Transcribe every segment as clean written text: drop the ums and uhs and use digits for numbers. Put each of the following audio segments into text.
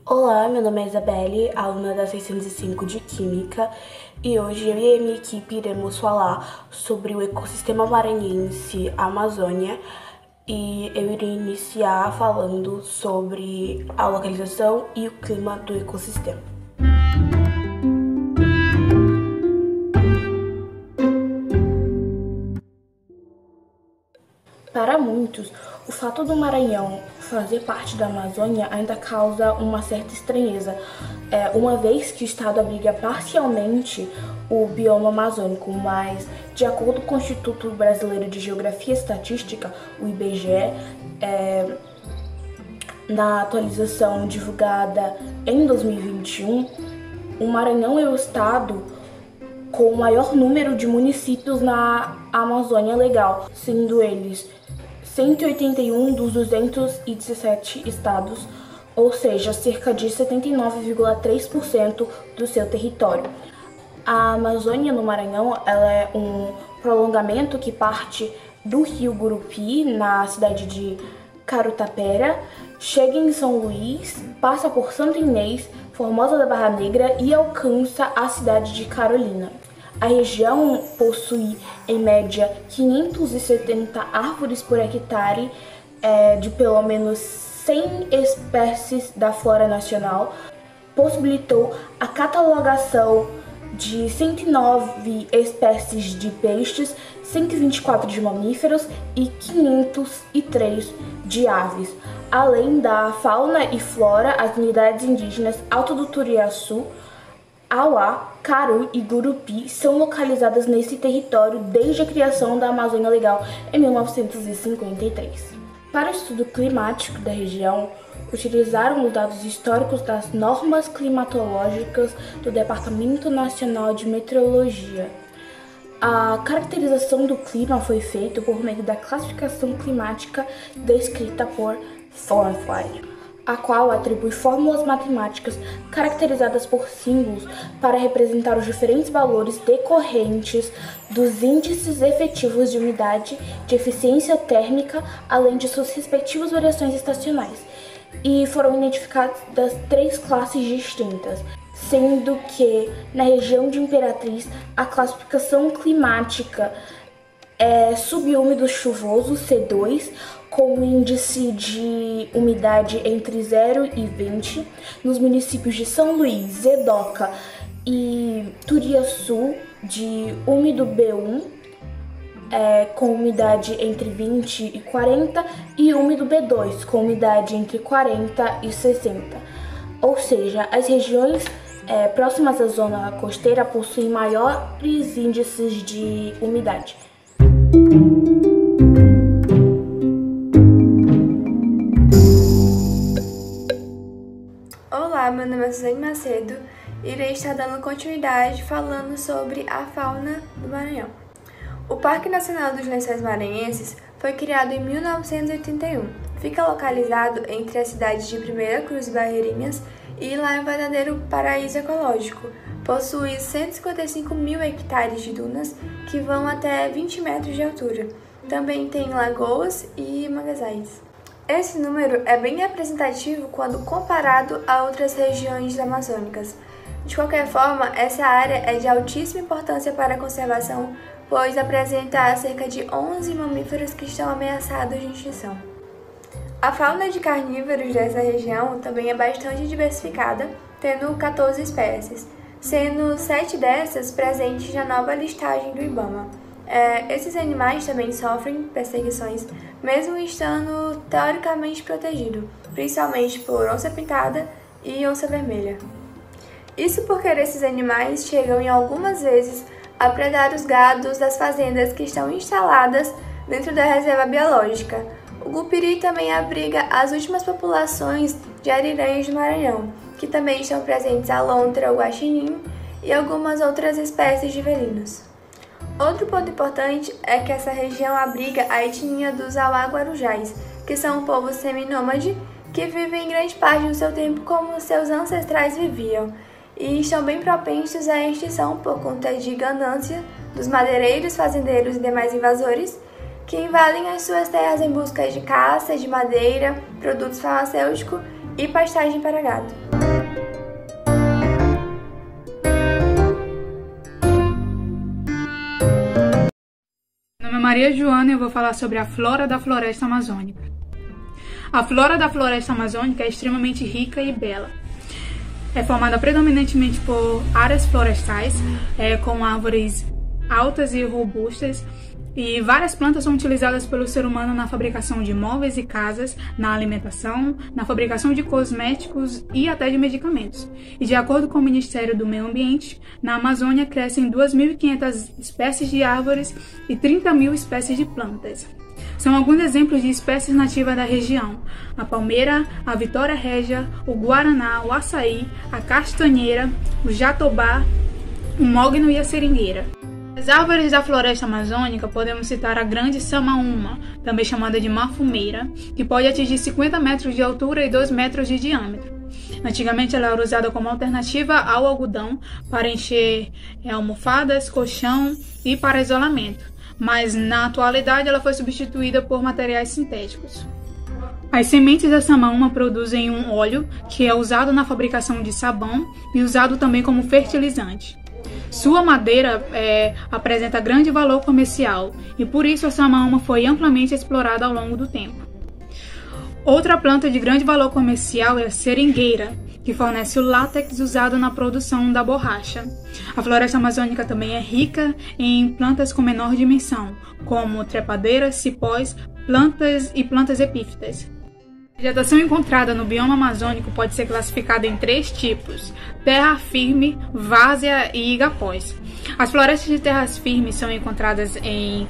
Olá, meu nome é Isabelle, aluna da 605 de Química, e hoje eu e a minha equipe iremos falar sobre o ecossistema maranhense Amazônia, e eu irei iniciar falando sobre a localização e o clima do ecossistema. Para muitos, o fato do Maranhão fazer parte da Amazônia ainda causa uma certa estranheza, uma vez que o estado abriga parcialmente o bioma amazônico, mas, de acordo com o Instituto Brasileiro de Geografia e Estatística, o IBGE, na atualização divulgada em 2021, o Maranhão é o estado com o maior número de municípios na Amazônia Legal, sendo eles 181 dos 217 estados, ou seja, cerca de 79,3% do seu território. A Amazônia no Maranhão ela é um prolongamento que parte do rio Gurupi, na cidade de Carutapera, chega em São Luís, passa por Santa Inês, Formosa da Barra Negra e alcança a cidade de Carolina. A região possui, em média, 570 árvores por hectare, de pelo menos 100 espécies da flora nacional, possibilitou a catalogação de 109 espécies de peixes, 124 de mamíferos e 503 de aves. Além da fauna e flora, as unidades indígenas Alto do Turiaçu, Auá, Caru e Gurupi são localizadas nesse território desde a criação da Amazônia Legal em 1953. Para o estudo climático da região, utilizaram os dados históricos das normas climatológicas do Departamento Nacional de Meteorologia. A caracterização do clima foi feita por meio da classificação climática descrita por Thornfly, a qual atribui fórmulas matemáticas caracterizadas por símbolos para representar os diferentes valores decorrentes dos índices efetivos de umidade, de eficiência térmica, além de suas respectivas variações estacionais. E foram identificadas 3 classes distintas, sendo que na região de Imperatriz a classificação climática é subúmido chuvoso C2, com índice de umidade entre 0 e 20, nos municípios de São Luís, Zedoca e Turiaçu, de úmido B1, com umidade entre 20 e 40, e úmido B2, com umidade entre 40 e 60. Ou seja, as regiões próximas à zona costeira possuem maiores índices de umidade. Olá, meu nome é Suzane Macedo e irei estar dando continuidade falando sobre a fauna do Maranhão. O Parque Nacional dos Lençóis Maranhenses foi criado em 1981. Fica localizado entre as cidades de Primeira Cruz e Barreirinhas e lá é um verdadeiro paraíso ecológico. Possui 155 mil hectares de dunas que vão até 20 metros de altura. Também tem lagoas e manguezais. Esse número é bem representativo quando comparado a outras regiões amazônicas. De qualquer forma, essa área é de altíssima importância para a conservação, pois apresenta cerca de 11 mamíferos que estão ameaçados de extinção. A fauna de carnívoros dessa região também é bastante diversificada, tendo 14 espécies, sendo 7 dessas presentes na nova listagem do IBAMA. Esses animais também sofrem perseguições, mesmo estando teoricamente protegidos, principalmente por onça-pintada e onça-vermelha. Isso porque esses animais chegam em algumas vezes a predar os gados das fazendas que estão instaladas dentro da reserva biológica. O Gupiri também abriga as últimas populações de ariranhas do Maranhão, que também estão presentes a lontra, o guaxinim e algumas outras espécies de felinos. Outro ponto importante é que essa região abriga a etnia dos Auá-Guarujás, que são um povo seminômade que vive em grande parte do seu tempo como seus ancestrais viviam. e estão bem propensos à extinção por conta de ganância dos madeireiros, fazendeiros e demais invasores que invadem as suas terras em busca de caça, de madeira, produtos farmacêuticos e pastagem para gado. Meu nome é Maria Joana e eu vou falar sobre a flora da floresta amazônica. A flora da floresta amazônica é extremamente rica e bela. É formada predominantemente por áreas florestais, com árvores altas e robustas, e várias plantas são utilizadas pelo ser humano na fabricação de móveis e casas, na alimentação, na fabricação de cosméticos e até de medicamentos. E de acordo com o Ministério do Meio Ambiente, na Amazônia crescem 2.500 espécies de árvores e 30.000 espécies de plantas. São alguns exemplos de espécies nativas da região: a palmeira, a vitória régia, o guaraná, o açaí, a castanheira, o jatobá, o mogno e a seringueira. As árvores da floresta amazônica podemos citar a grande samaúma, também chamada de mafumeira, que pode atingir 50 metros de altura e 2 metros de diâmetro. Antigamente ela era usada como alternativa ao algodão para encher almofadas, colchão e para isolamento, mas na atualidade ela foi substituída por materiais sintéticos. As sementes da samaúma produzem um óleo que é usado na fabricação de sabão e usado também como fertilizante. Sua madeira apresenta grande valor comercial e por isso a samaúma foi amplamente explorada ao longo do tempo. Outra planta de grande valor comercial é a seringueira, que fornece o látex usado na produção da borracha. A floresta amazônica também é rica em plantas com menor dimensão, como trepadeiras, cipós, plantas e plantas epífitas. A vegetação encontrada no bioma amazônico pode ser classificada em 3 tipos: terra firme, várzea e igapós. As florestas de terras firmes são encontradas em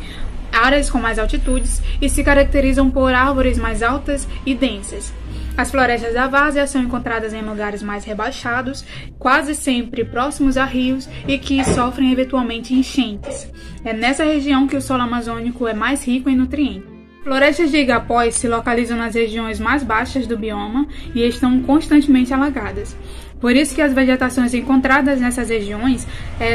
áreas com mais altitudes e se caracterizam por árvores mais altas e densas. As florestas da várzea são encontradas em lugares mais rebaixados, quase sempre próximos a rios e que sofrem eventualmente enchentes. É nessa região que o solo amazônico é mais rico em nutrientes. Florestas de igapós se localizam nas regiões mais baixas do bioma e estão constantemente alagadas. Por isso que as vegetações encontradas nessas regiões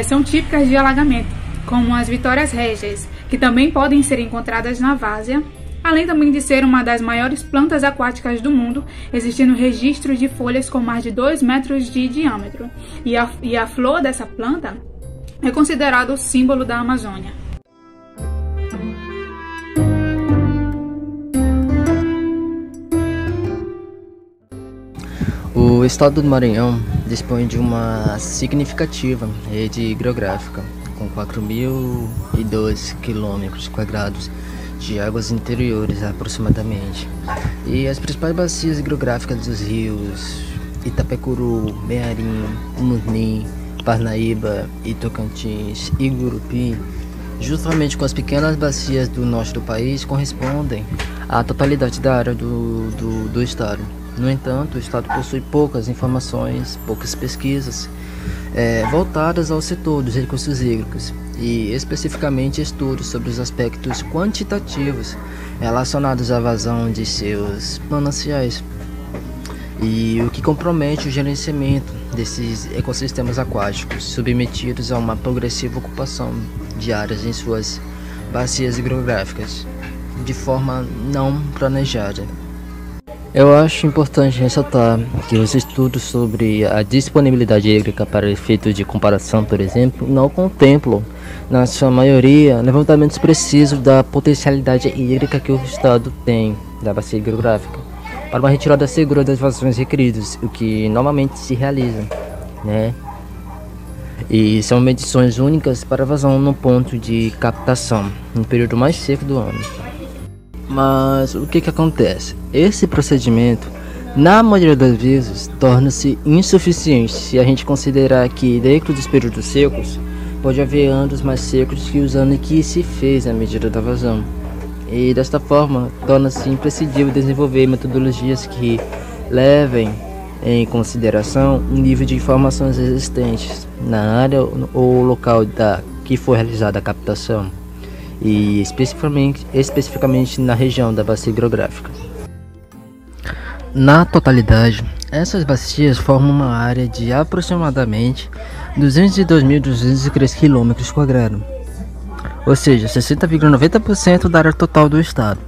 são típicas de alagamento, como as vitórias régias, que também podem ser encontradas na várzea, além também de ser uma das maiores plantas aquáticas do mundo, existindo registros de folhas com mais de 2 metros de diâmetro. E a flor dessa planta é considerado o símbolo da Amazônia. O estado do Maranhão dispõe de uma significativa rede hidrográfica, com 4.012 km² de águas interiores aproximadamente. E as principais bacias hidrográficas dos rios Itapecuru, Mearim, Umunim, Parnaíba e Tocantins e Gurupi, justamente com as pequenas bacias do norte do país, correspondem à totalidade da área do estado. No entanto, o estado possui poucas informações, poucas pesquisas voltadas ao setor dos recursos hídricos e especificamente estudos sobre os aspectos quantitativos relacionados à vazão de seus mananciais, e o que compromete o gerenciamento desses ecossistemas aquáticos submetidos a uma progressiva ocupação de áreas em suas bacias hidrográficas de forma não planejada. Eu acho importante ressaltar que os estudos sobre a disponibilidade hídrica para efeitos de comparação, por exemplo, não contemplam, na sua maioria, levantamentos precisos da potencialidade hídrica que o estado tem da bacia hidrográfica para uma retirada segura das vazões requeridas, o que normalmente se realiza, E são medições únicas para vazão no ponto de captação, no período mais seco do ano. Mas o que acontece? Esse procedimento, na maioria das vezes, torna-se insuficiente se a gente considerar que dentro dos períodos secos pode haver anos mais secos que os anos em que se fez a medida da vazão. E desta forma, torna-se imprescindível desenvolver metodologias que levem em consideração o nível de informações existentes na área ou local que foi realizada a captação, e especificamente na região da bacia hidrográfica. Na totalidade, Essas bacias formam uma área de aproximadamente 202.203 km², ou seja, 60,90% da área total do estado.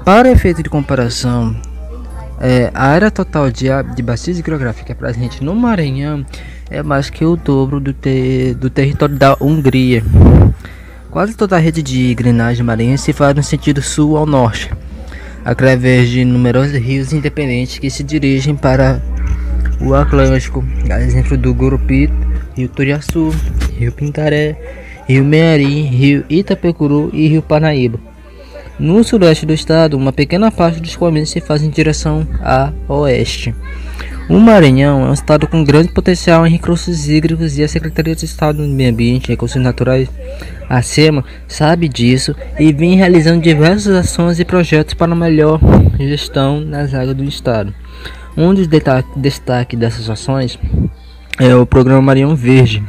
Para efeito de comparação, a área total de bacias hidrográficas presente no Maranhão é mais que o dobro do território da Hungria. Quase toda a rede de drenagem maranhense se faz no sentido sul ao norte, através de numerosos rios independentes que se dirigem para o Atlântico, a exemplo do Gurupita, Rio Turiaçu, Rio Pintaré, Rio Mearim, Rio Itapecuru e Rio Parnaíba. No sudoeste do estado, uma pequena parte dos escoamentos se faz em direção a oeste. O Maranhão é um estado com grande potencial em recursos hídricos e a Secretaria de Estado do Meio Ambiente e Recursos Naturais, a SEMA, sabe disso e vem realizando diversas ações e projetos para melhor gestão das águas do estado. Um dos destaques dessas ações é o Programa Maranhão Verde,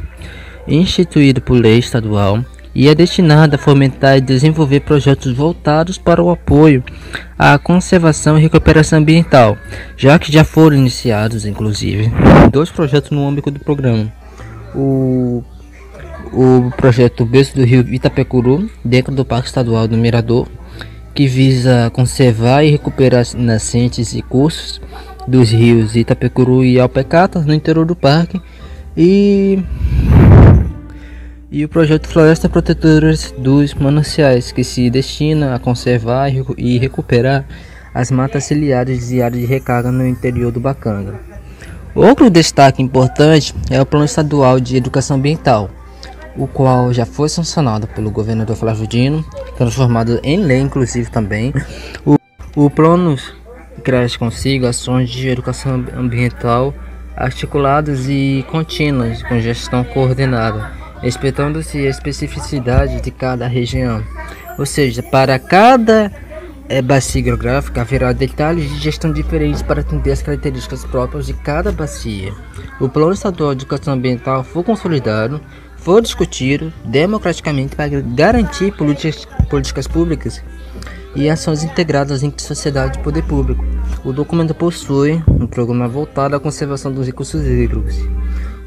instituído por lei estadual e é destinado a fomentar e desenvolver projetos voltados para o apoio à conservação e recuperação ambiental, já que já foram iniciados, inclusive, 2 projetos no âmbito do programa. O projeto Berço do Rio Itapecuru, dentro do Parque Estadual do Mirador, que visa conservar e recuperar as nascentes e cursos dos rios Itapecuru e Alpecatas no interior do parque, e o projeto Floresta Protetoras dos Mananciais, que se destina a conservar e recuperar as matas ciliares e áreas de recarga no interior do Bacanga. Outro destaque importante é o Plano Estadual de Educação Ambiental, o qual já foi sancionado pelo governador Flávio Dino, transformado em lei inclusive também. O plano traz consigo ações de educação ambiental articuladas e contínuas, com gestão coordenada, respeitando-se a especificidade de cada região. Ou seja, para cada bacia hidrográfica haverá detalhes de gestão diferentes para atender as características próprias de cada bacia. O Plano Estadual de Educação Ambiental foi consolidado, foi discutido democraticamente para garantir políticas públicas e ações integradas entre sociedade e poder público. O documento possui um programa voltado à conservação dos recursos hídricos,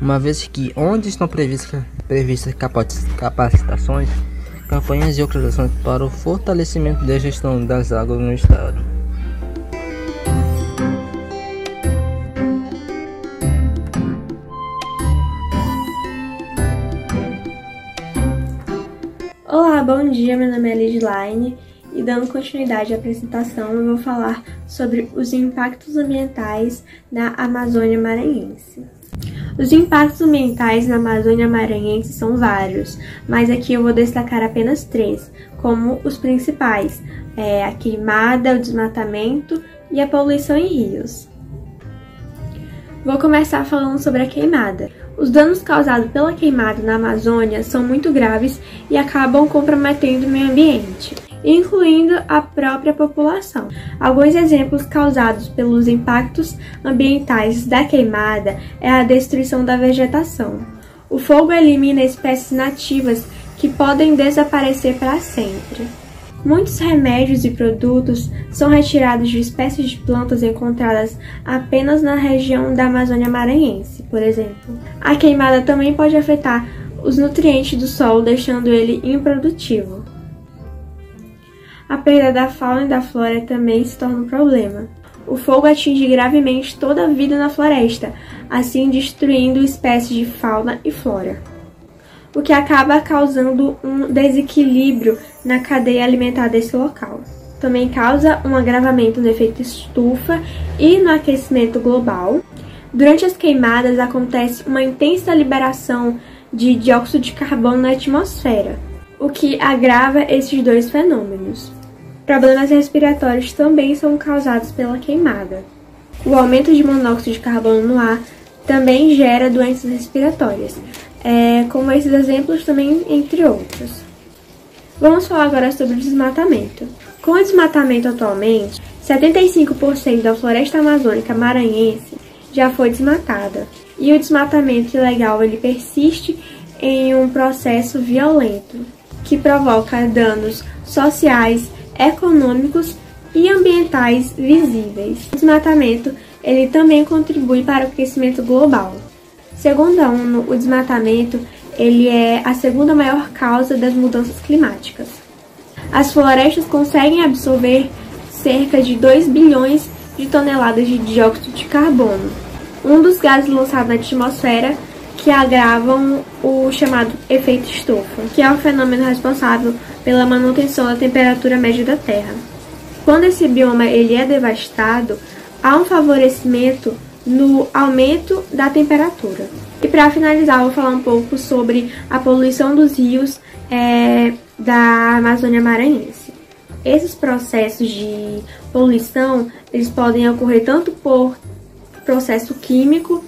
uma vez que onde estão previstas capacitações, campanhas e outras ações para o fortalecimento da gestão das águas no estado. Olá, bom dia, meu nome é Lidilaine e dando continuidade à apresentação eu vou falar sobre os impactos ambientais na Amazônia Maranhense. Os impactos ambientais na Amazônia Maranhense são vários, mas aqui eu vou destacar apenas 3, como os principais, a queimada, o desmatamento e a poluição em rios. Vou começar falando sobre a queimada. Os danos causados pela queimada na Amazônia são muito graves e acabam comprometendo o meio ambiente, incluindo a própria população. Alguns exemplos causados pelos impactos ambientais da queimada é a destruição da vegetação. O fogo elimina espécies nativas que podem desaparecer para sempre. Muitos remédios e produtos são retirados de espécies de plantas encontradas apenas na região da Amazônia Maranhense, por exemplo. A queimada também pode afetar os nutrientes do solo, deixando ele improdutivo. A perda da fauna e da flora também se torna um problema. O fogo atinge gravemente toda a vida na floresta, assim destruindo espécies de fauna e flora, o que acaba causando um desequilíbrio na cadeia alimentar desse local. Também causa um agravamento no efeito estufa e no aquecimento global. Durante as queimadas acontece uma intensa liberação de dióxido de carbono na atmosfera, o que agrava esses dois fenômenos. Problemas respiratórios também são causados pela queimada. O aumento de monóxido de carbono no ar também gera doenças respiratórias, como esses exemplos também, entre outros. Vamos falar agora sobre o desmatamento. Com o desmatamento atualmente, 75% da floresta amazônica maranhense já foi desmatada. E o desmatamento ilegal ele persiste em um processo violento, que provoca danos sociais, econômicos e ambientais visíveis. O desmatamento ele também contribui para o aquecimento global. Segundo a ONU, o desmatamento ele é a segunda maior causa das mudanças climáticas. As florestas conseguem absorver cerca de 2 bilhões de toneladas de dióxido de carbono, um dos gases lançados na atmosfera que agravam o chamado efeito estufa, que é o fenômeno responsável pela manutenção da temperatura média da Terra. Quando esse bioma ele é devastado, há um favorecimento no aumento da temperatura. E para finalizar, eu vou falar um pouco sobre a poluição dos rios da Amazônia Maranhense. Esses processos de poluição, eles podem ocorrer tanto por processo químico,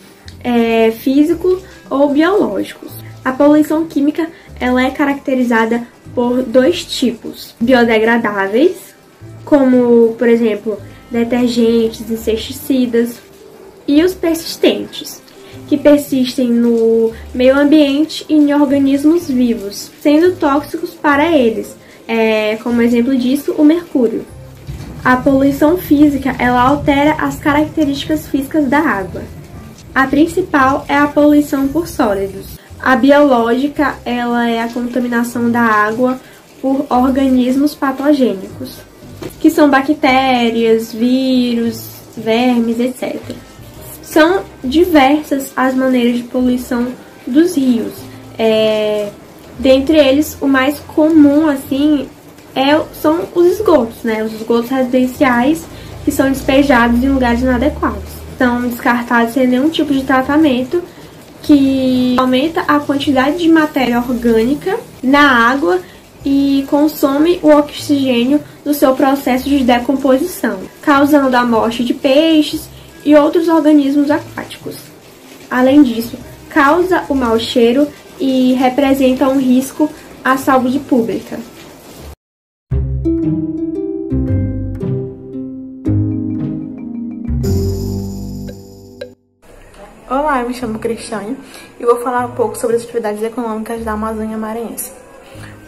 físico ou biológicos. A poluição química ela é caracterizada por 2 tipos: biodegradáveis, como, por exemplo, detergentes, inseticidas, e os persistentes, que persistem no meio ambiente e em organismos vivos, sendo tóxicos para eles, como exemplo disso, o mercúrio. A poluição física ela altera as características físicas da água. A principal é a poluição por sólidos. A biológica ela é a contaminação da água por organismos patogênicos, que são bactérias, vírus, vermes, etc. São diversas as maneiras de poluição dos rios. Dentre eles, o mais comum assim são os esgotos, né? Os esgotos residenciais que são despejados em lugares inadequados. São descartados sem nenhum tipo de tratamento, que aumenta a quantidade de matéria orgânica na água e consome o oxigênio do seu processo de decomposição, causando a morte de peixes e outros organismos aquáticos. Além disso, causa o mau cheiro e representa um risco à saúde pública. Olá, eu me chamo Cristiane e vou falar um pouco sobre as atividades econômicas da Amazônia Maranhense.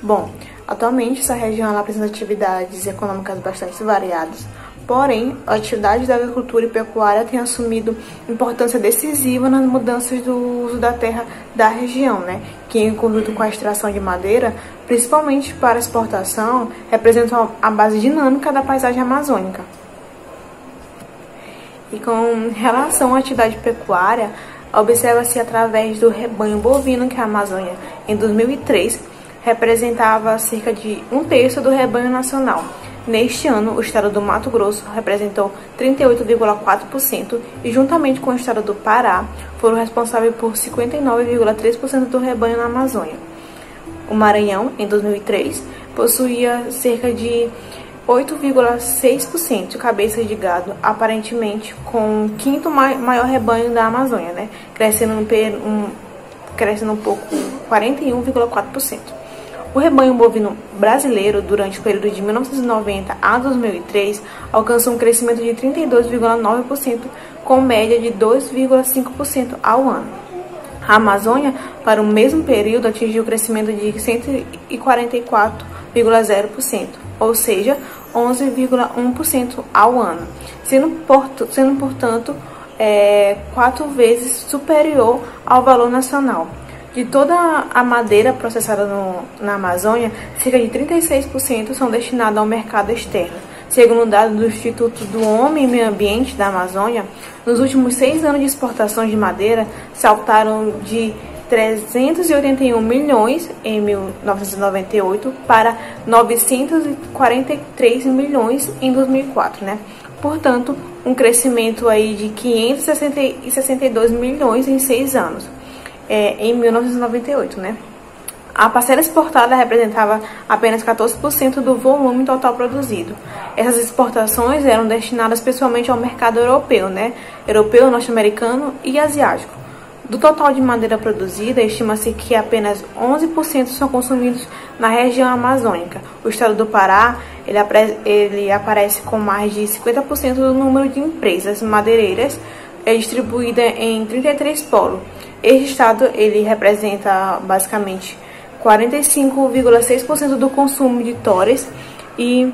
Bom, atualmente essa região ela apresenta atividades econômicas bastante variadas, porém, a atividade da agricultura e pecuária tem assumido importância decisiva nas mudanças do uso da terra da região, né? Que, em conjunto com a extração de madeira, principalmente para exportação, representam a base dinâmica da paisagem amazônica. E com relação à atividade pecuária, observa-se através do rebanho bovino que a Amazônia, em 2003, representava cerca de 1/3 do rebanho nacional. Neste ano, o estado do Mato Grosso representou 38,4% e, juntamente com o estado do Pará, foram responsáveis por 59,3% do rebanho na Amazônia. O Maranhão, em 2003, possuía cerca de 8,6% de cabeças de gado, aparentemente com o 5º maior rebanho da Amazônia, né? Crescendo um pouco, 41,4%. O rebanho bovino brasileiro, durante o período de 1990 a 2003, alcançou um crescimento de 32,9%, com média de 2,5% ao ano. A Amazônia, para o mesmo período, atingiu um crescimento de 144,0%, ou seja, 11,1% ao ano, sendo portanto, 4 vezes superior ao valor nacional. De toda a madeira processada na Amazônia, cerca de 36% são destinados ao mercado externo. Segundo dados do Instituto do Homem e Meio Ambiente da Amazônia, nos últimos 6 anos de exportações de madeira, saltaram de 381 milhões em 1998 para 943 milhões em 2004, né? Portanto, um crescimento aí de 562 milhões em 6 anos, em 1998, né? A parcela exportada representava apenas 14% do volume total produzido. Essas exportações eram destinadas principalmente ao mercado europeu, né? Europeu, norte-americano e asiático. Do total de madeira produzida, estima-se que apenas 11% são consumidos na região amazônica. O estado do Pará ele aparece com mais de 50% do número de empresas madeireiras distribuída em 33 polos. Este estado ele representa basicamente 45,6% do consumo de tores e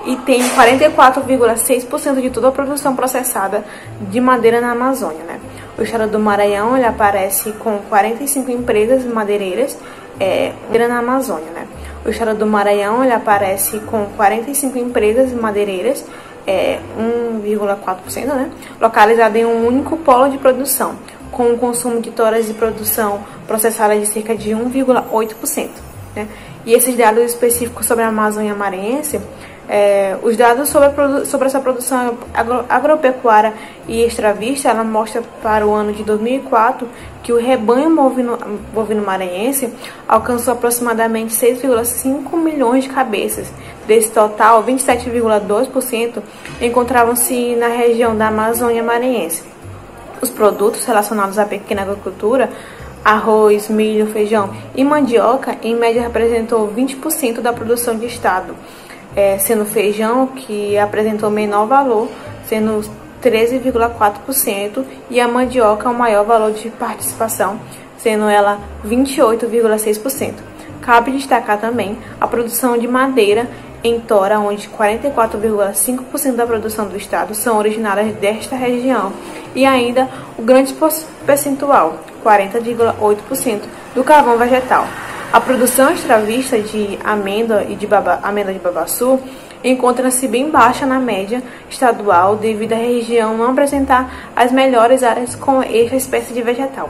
e tem 44,6% de toda a produção processada de madeira na Amazônia, né? O estado do Maranhão, ele aparece com 45 empresas madeireiras na Amazônia, né? O estado do Maranhão, ele aparece com 45 empresas madeireiras, 1,4%, né? Localizado em um único polo de produção, com um consumo de toras de produção processada de cerca de 1,8%, né? E esses dados específicos sobre a Amazônia maranhense, os dados sobre essa produção agropecuária e extravista, ela mostra para o ano de 2004 que o rebanho bovino maranhense alcançou aproximadamente 6,5 milhões de cabeças. Desse total, 27,2% encontravam-se na região da Amazônia maranhense. Os produtos relacionados à pequena agricultura, arroz, milho, feijão e mandioca, em média representou 20% da produção do estado, sendo o feijão que apresentou menor valor, sendo 13,4%, e a mandioca o maior valor de participação, sendo ela 28,6%. Cabe destacar também a produção de madeira em tora, onde 44,5% da produção do estado são originárias desta região, e ainda o grande percentual, 40,8%, do carvão vegetal. A produção extravista de amêndoa e de amêndoa de babaçu encontra-se bem baixa na média estadual devido à região não apresentar as melhores áreas com esta espécie de vegetal.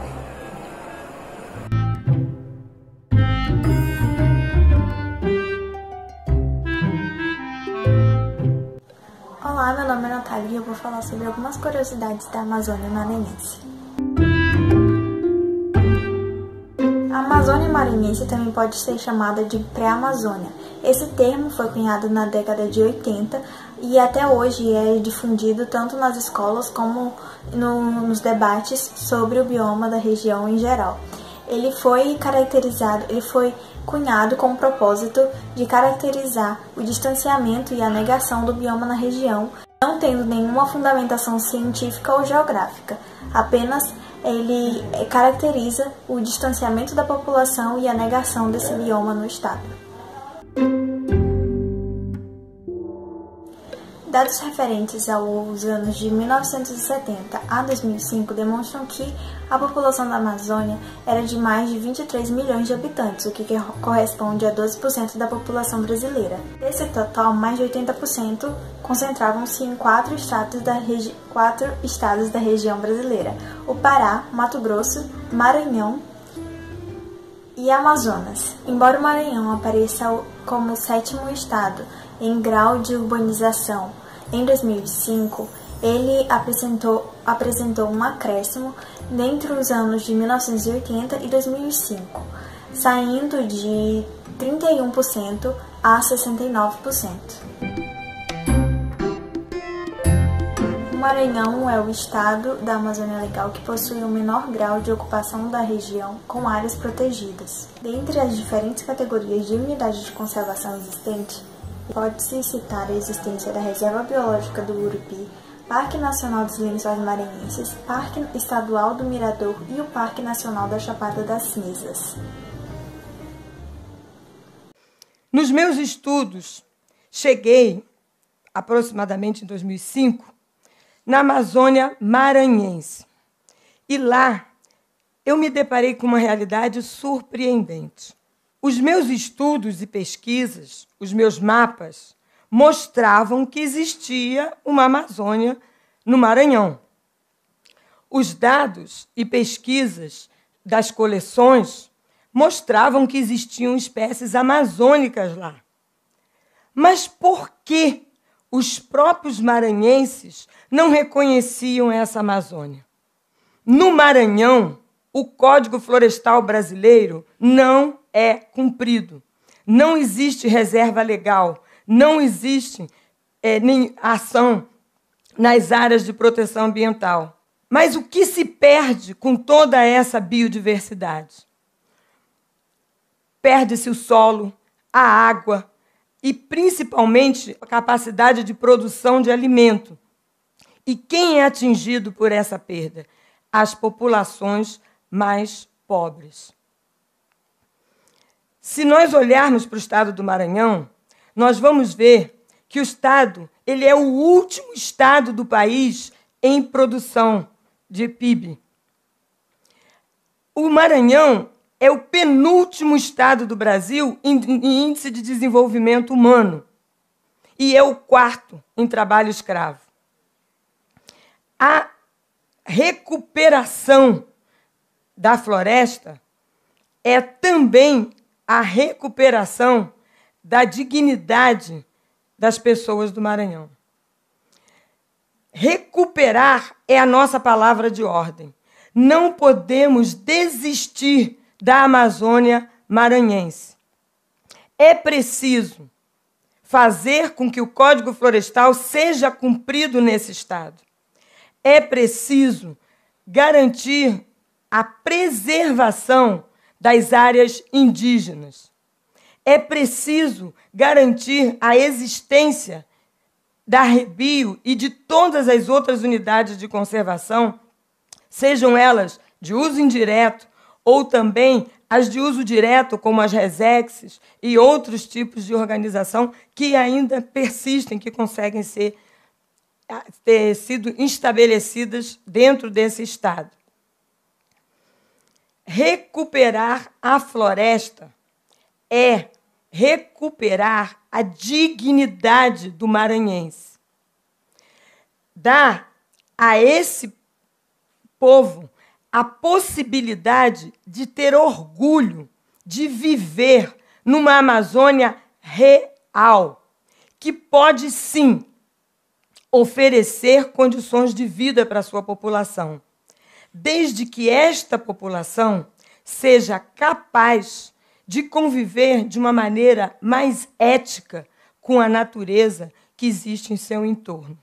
Olá, meu nome é Natália e eu vou falar sobre algumas curiosidades da Amazônia maranhense. A Amazônia maranhense também pode ser chamada de pré-Amazônia. Esse termo foi cunhado na década de 80 e até hoje é difundido tanto nas escolas como nos debates sobre o bioma da região em geral. Ele foi cunhado com o propósito de caracterizar o distanciamento e a negação do bioma na região, não tendo nenhuma fundamentação científica ou geográfica, apenas ele caracteriza o distanciamento da população e a negação desse bioma no estado. Dados referentes aos anos de 1970 a 2005 demonstram que a população da Amazônia era de mais de 23 milhões de habitantes, o que corresponde a 12% da população brasileira. Desse total, mais de 80% concentravam-se em 4 estados da região brasileira: o Pará, Mato Grosso, Maranhão e Amazonas. Embora o Maranhão apareça como o 7º estado em grau de urbanização em 2005, ele apresentou um acréscimo entre os anos de 1980 e 2005, saindo de 31% a 69%. O Maranhão é o estado da Amazônia Legal que possui o menor grau de ocupação da região com áreas protegidas. Dentre as diferentes categorias de unidade de conservação existentes, pode-se citar a existência da Reserva Biológica do Urupi, Parque Nacional dos Lençóis Maranhenses, Parque Estadual do Mirador e o Parque Nacional da Chapada das Cinzas. Nos meus estudos, cheguei, aproximadamente em 2005, na Amazônia maranhense. E lá eu me deparei com uma realidade surpreendente. Os meus estudos e pesquisas, os meus mapas, mostravam que existia uma Amazônia no Maranhão. Os dados e pesquisas das coleções mostravam que existiam espécies amazônicas lá. Mas por que os próprios maranhenses não reconheciam essa Amazônia? No Maranhão, o Código Florestal Brasileiro não é cumprido. Não existe reserva legal, não existe nem ação nas áreas de proteção ambiental. Mas o que se perde com toda essa biodiversidade? Perde-se o solo, a água e, principalmente, a capacidade de produção de alimento. E quem é atingido por essa perda? As populações mais pobres. Se nós olharmos para o estado do Maranhão, nós vamos ver que o estado ele é o último estado do país em produção de PIB. O Maranhão é o penúltimo estado do Brasil em índice de desenvolvimento humano e é o quarto em trabalho escravo. A recuperação da floresta é também a recuperação da dignidade das pessoas do Maranhão. Recuperar é a nossa palavra de ordem. Não podemos desistir da Amazônia maranhense. É preciso fazer com que o Código Florestal seja cumprido nesse estado. É preciso garantir a preservação das áreas indígenas. É preciso garantir a existência da Arrebio e de todas as outras unidades de conservação, sejam elas de uso indireto ou também as de uso direto, como as RESEXs e outros tipos de organização que ainda persistem, que conseguem ter sido estabelecidas dentro desse estado. Recuperar a floresta é recuperar a dignidade do maranhense. Dar a esse povo a possibilidade de ter orgulho de viver numa Amazônia real, que pode, sim, oferecer condições de vida para a sua população, desde que esta população seja capaz de conviver de uma maneira mais ética com a natureza que existe em seu entorno.